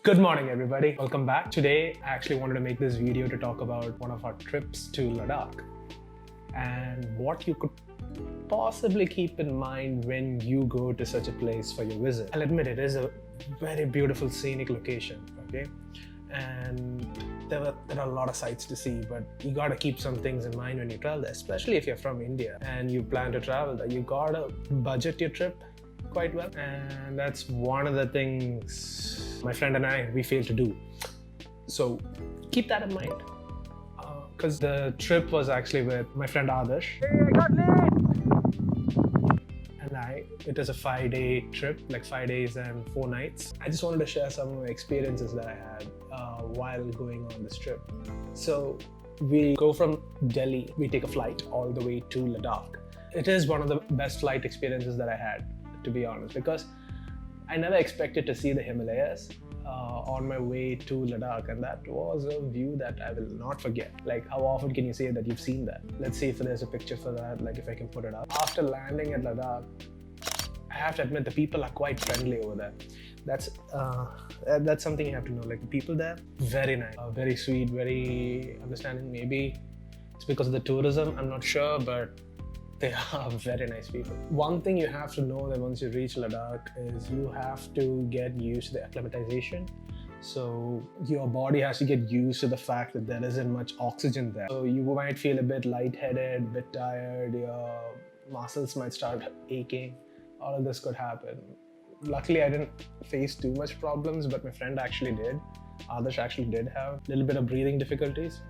Good morning, everybody. Welcome back. Today, I actually wanted to make this video to talk about one of our trips to Ladakh and what you could possibly keep in mind when you go to such a place for your visit. I'll admit it is a very beautiful scenic location, okay? And there are a lot of sights to see, but you gotta keep some things in mind when you travel there, especially if you're from India and you plan to travel there. You gotta budget your trip quite well, and that's one of the things my friend and we failed to do. So keep that in mind, because the trip was actually with my friend Adarsh. Hey, I got late! And it was a 5-day trip, like 5 days and 4 nights. I just wanted to share some of the experiences that I had while going on this trip. So we go from Delhi, we take a flight all the way to Ladakh. It is one of the best flight experiences that I had, to be honest, because I never expected to see the Himalayas on my way to Ladakh, and that was a view that I will not forget. Like, how often can you say that you've seen that? Let's see if there's a picture for that, like if I can put it up. After landing at Ladakh, I have to admit the people are quite friendly over there. That's something you have to know. Like, the people there, very nice, very sweet, very understanding. Maybe it's because of the tourism, I'm not sure, but they are very nice people. One thing you have to know that once you reach Ladakh is you have to get used to the acclimatization. So your body has to get used to the fact that there isn't much oxygen there. So you might feel a bit lightheaded, a bit tired, your muscles might start aching. All of this could happen. Luckily, I didn't face too much problems, but my friend actually did. Adarsh actually did have a little bit of breathing difficulties.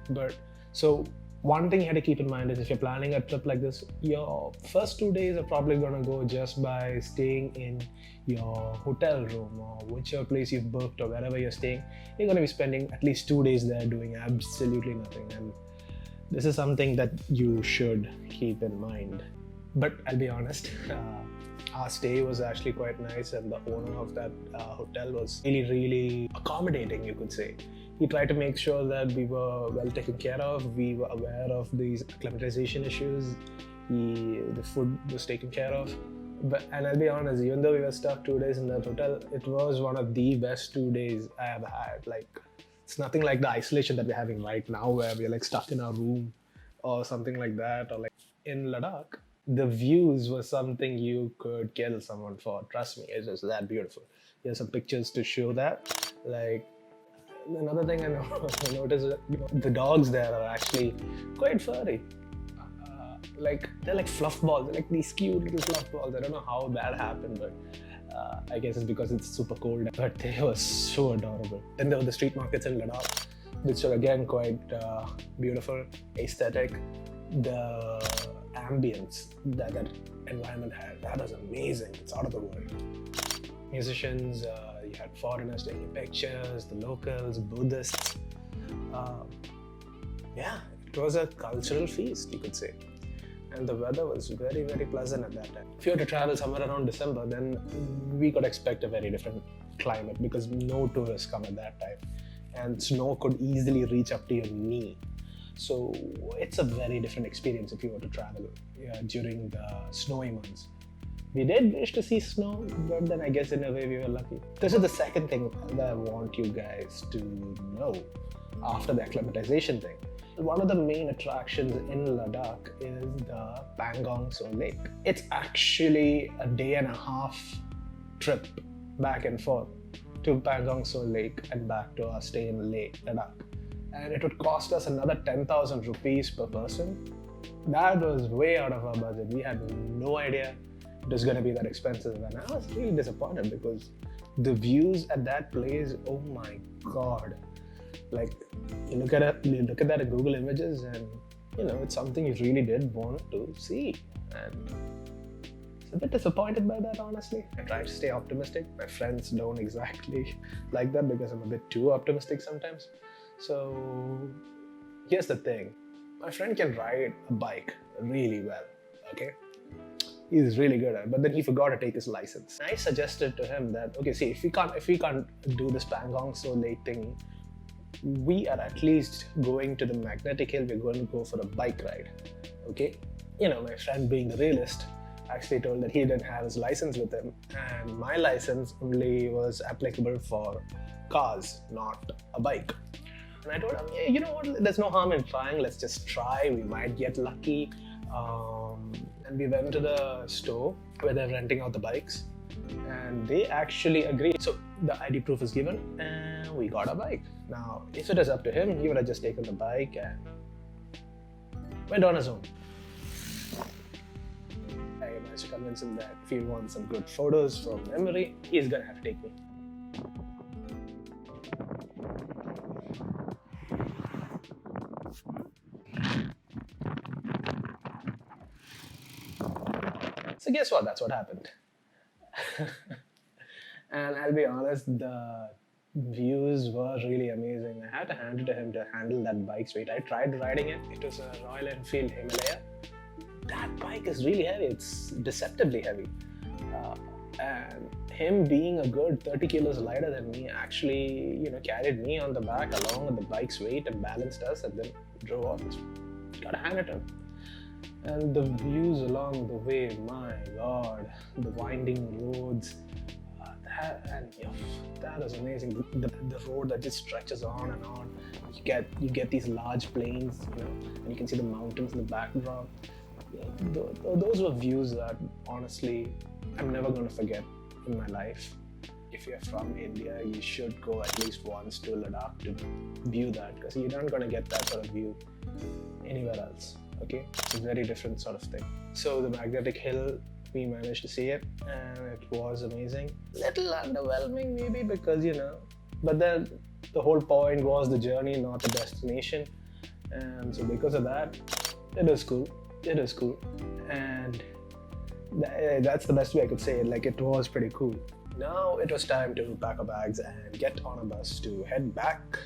One thing you have to keep in mind is if you're planning a trip like this, your first 2 days are probably going to go just by staying in your hotel room or whichever place you've booked or wherever you're staying. You're going to be spending at least 2 days there doing absolutely nothing. And this is something that you should keep in mind. But I'll be honest, our stay was actually quite nice, and the owner of that hotel was really accommodating, you could say. He tried to make sure that we were well taken care of. We were aware of these acclimatization issues. The food was taken care of. And I'll be honest, even though we were stuck 2 days in that hotel, it was one of the best 2 days I ever had. Like, it's nothing like the isolation that we're having right now, where we're like stuck in our room or something like that. Or like in Ladakh, the views was something you could kill someone for. Trust me, it's just that beautiful. Here's some pictures to show that. Like, another thing I noticed is, the dogs there are actually quite furry. They're like fluff balls. They're like these cute little fluff balls. I don't know how that happened, but I guess it's because it's super cold. But they were so adorable. Then there were the street markets in Ladakh, which are again quite beautiful, aesthetic. The ambience that environment had, that was amazing. It's out of the world. Musicians, you had foreigners taking pictures, the locals, Buddhists. Yeah, it was a cultural feast, you could say. And the weather was very pleasant at that time. If you were to travel somewhere around December, then we could expect a very different climate because no tourists come at that time. And snow could easily reach up to your knee. So it's a very different experience if you were to travel during the snowy months. We did wish to see snow, but then I guess in a way we were lucky. This is the second thing that I want you guys to know after the acclimatization thing. One of the main attractions in Ladakh is the Pangong Tso Lake. It's actually a 1.5 day trip back and forth to Pangong Tso Lake and back to our stay in Ladakh. And it would cost us another 10,000 rupees per person. That was way out of our budget. We had no idea it was going to be that expensive, and I was really disappointed because the views at that place, oh my god. Like, you look at that in Google Images, and it's something you really did want to see. And I'm a bit disappointed by that, honestly. I try to stay optimistic. My friends don't exactly like that because I'm a bit too optimistic sometimes. So here's the thing. My friend can ride a bike really well, okay? He's really good at it, but then he forgot to take his license. I suggested to him that, okay, see, if we can't do this Pangong Tso Lake thing, we are at least going to the magnetic hill. We're going to go for a bike ride, okay? My friend, being the realist, actually told that he didn't have his license with him, and my license only was applicable for cars, not a bike. And I told him, yeah, you know what, there's no harm in trying, let's just try, we might get lucky. And we went to the store where they're renting out the bikes, and they actually agreed. So the ID proof is given and we got a bike. Now, if it is up to him, he would have just taken the bike and went on his own. I managed to convince him that if he wants some good photos from memory, he's gonna have to take me. So guess what? That's what happened. And I'll be honest, the views were really amazing. I had to hand it to him to handle that bike's weight. I tried riding it. It was a Royal Enfield Himalaya. That bike is really heavy. It's deceptively heavy. And him being a good 30 kilos lighter than me actually, carried me on the back along with the bike's weight and balanced us and then drove off. Gotta hand it to him. And the views along the way, my God, the winding roads, that is amazing. The road that just stretches on and on. You get these large plains, and you can see the mountains in the background. Those were views that honestly I'm never going to forget in my life. If you're from India, you should go at least once to Ladakh to view that, because you're not going to get that sort of view anywhere else. Okay, it's a very different sort of thing. So the magnetic hill, we managed to see it and it was amazing. Little underwhelming maybe because but then the whole point was the journey, not the destination. And so because of that, it is cool. And that's the best way I could say it. Like, it was pretty cool. Now it was time to pack our bags and get on a bus to head back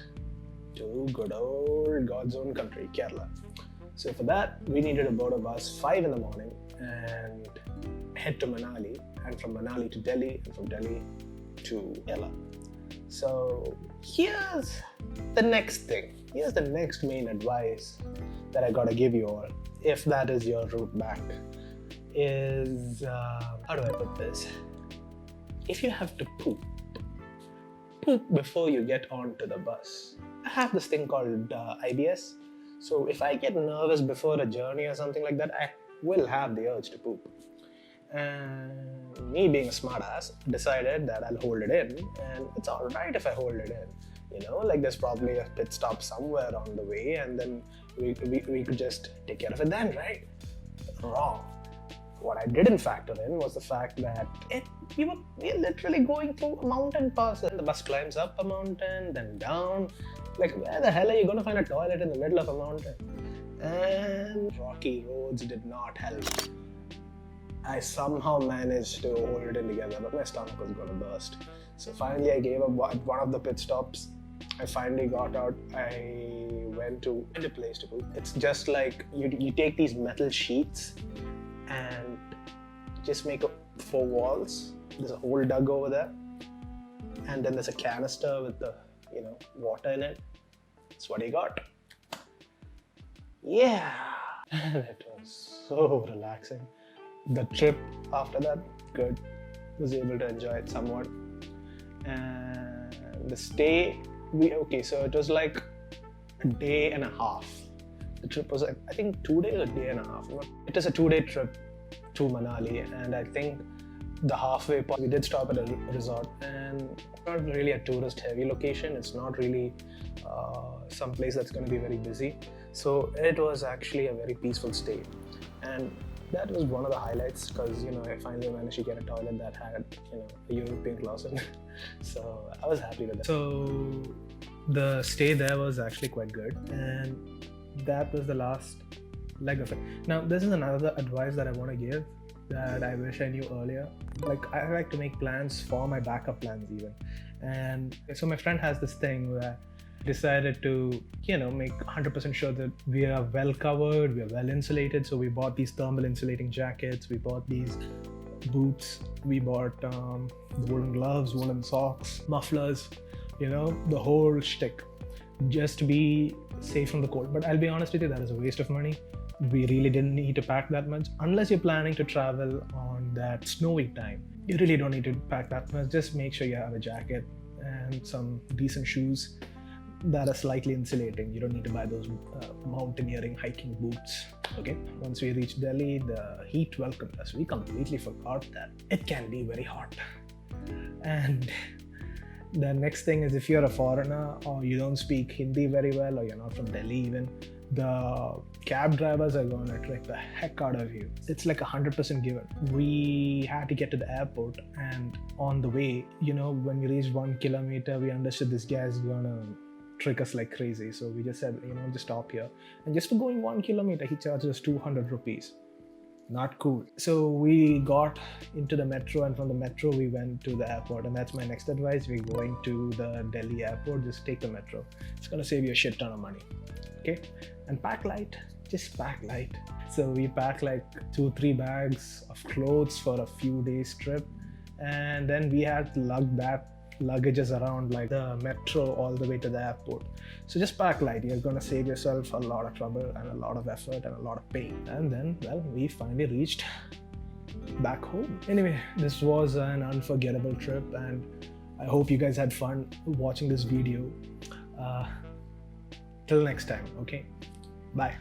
to good old God's own country, Kerala. So for that, we needed to board a bus 5 in the morning and head to Manali, and from Manali to Delhi, and from Delhi to Kerala. So here's the next thing. Here's the next main advice that I gotta give you all, if that is your route back, is, how do I put this? If you have to poop before you get onto the bus. I have this thing called IBS. So if I get nervous before a journey or something like that, I will have the urge to poop. And me being a smartass, decided that I'll hold it in, and it's alright if I hold it in. Like there's probably a pit stop somewhere on the way, and then we could just take care of it then, right? Wrong. What I didn't factor in was the fact that we're literally going through a mountain pass, and the bus climbs up a mountain, then down. Like, where the hell are you going to find a toilet in the middle of a mountain? And rocky roads did not help. I somehow managed to hold it in together, but my stomach was going to burst. So finally I gave up at one of the pit stops. I finally got out. I went to a place to poop. It's just like you take these metal sheets and just make 4 walls. There's a hole dug over there, and then there's a canister with the water in it. That's what he got. Yeah, it was so relaxing. The trip after that, good. Was able to enjoy it somewhat. And the stay, so it was like a day and a half. The trip was, I think, 2 days, a day and a half. It is a 2-day trip to Manali, and I think the halfway part, we did stop at a resort, and it's not really a tourist-heavy location. It's not really some place that's going to be very busy. So it was actually a very peaceful stay, and that was one of the highlights because I finally managed to get a toilet that had a European closet. So I was happy with that. So the stay there was actually quite good, and that was the last leg of it. Now, this is another advice that I want to give that I wish I knew earlier. Like, I like to make plans for my backup plans even. And so my friend has this thing where I decided to, make 100% sure that we are well covered, we are well insulated. So we bought these thermal insulating jackets, we bought these boots, we bought woolen gloves, woolen socks, mufflers, the whole shtick, just to be safe from the cold. But I'll be honest with you, that is a waste of money. We really didn't need to pack that much unless you're planning to travel on that snowy time. You really don't need to pack that much. Just make sure you have a jacket and and some decent shoes that are slightly insulating. You don't need to buy those mountaineering hiking boots. Okay, once we reached Delhi, the heat welcomed us. We completely forgot that it can be very hot. And the next thing is, if you're a foreigner or you don't speak Hindi very well, or you're not from Delhi even, the cab drivers are going to trick the heck out of you. It's like 100% given. We had to get to the airport, and on the way, when we reached 1 kilometer, we understood this guy is going to trick us like crazy. So we just said, just stop here. And just for going 1 kilometer, he charged us 200 rupees. Not cool. So we got into the metro, and from the metro we went to the airport. And that's my next advice. We're going to the Delhi airport, just take the metro. It's gonna save you a shit ton of money. Okay? And pack light, just pack light. So we packed like 2-3 bags of clothes for a few days trip, and then we had to lug that luggages around like the metro all the way to the airport. So just pack light. You're gonna save yourself a lot of trouble and a lot of effort and a lot of pain. And then, well, we finally reached back home. Anyway, this was an unforgettable trip, and I hope you guys had fun watching this video. Till next time, okay? Bye.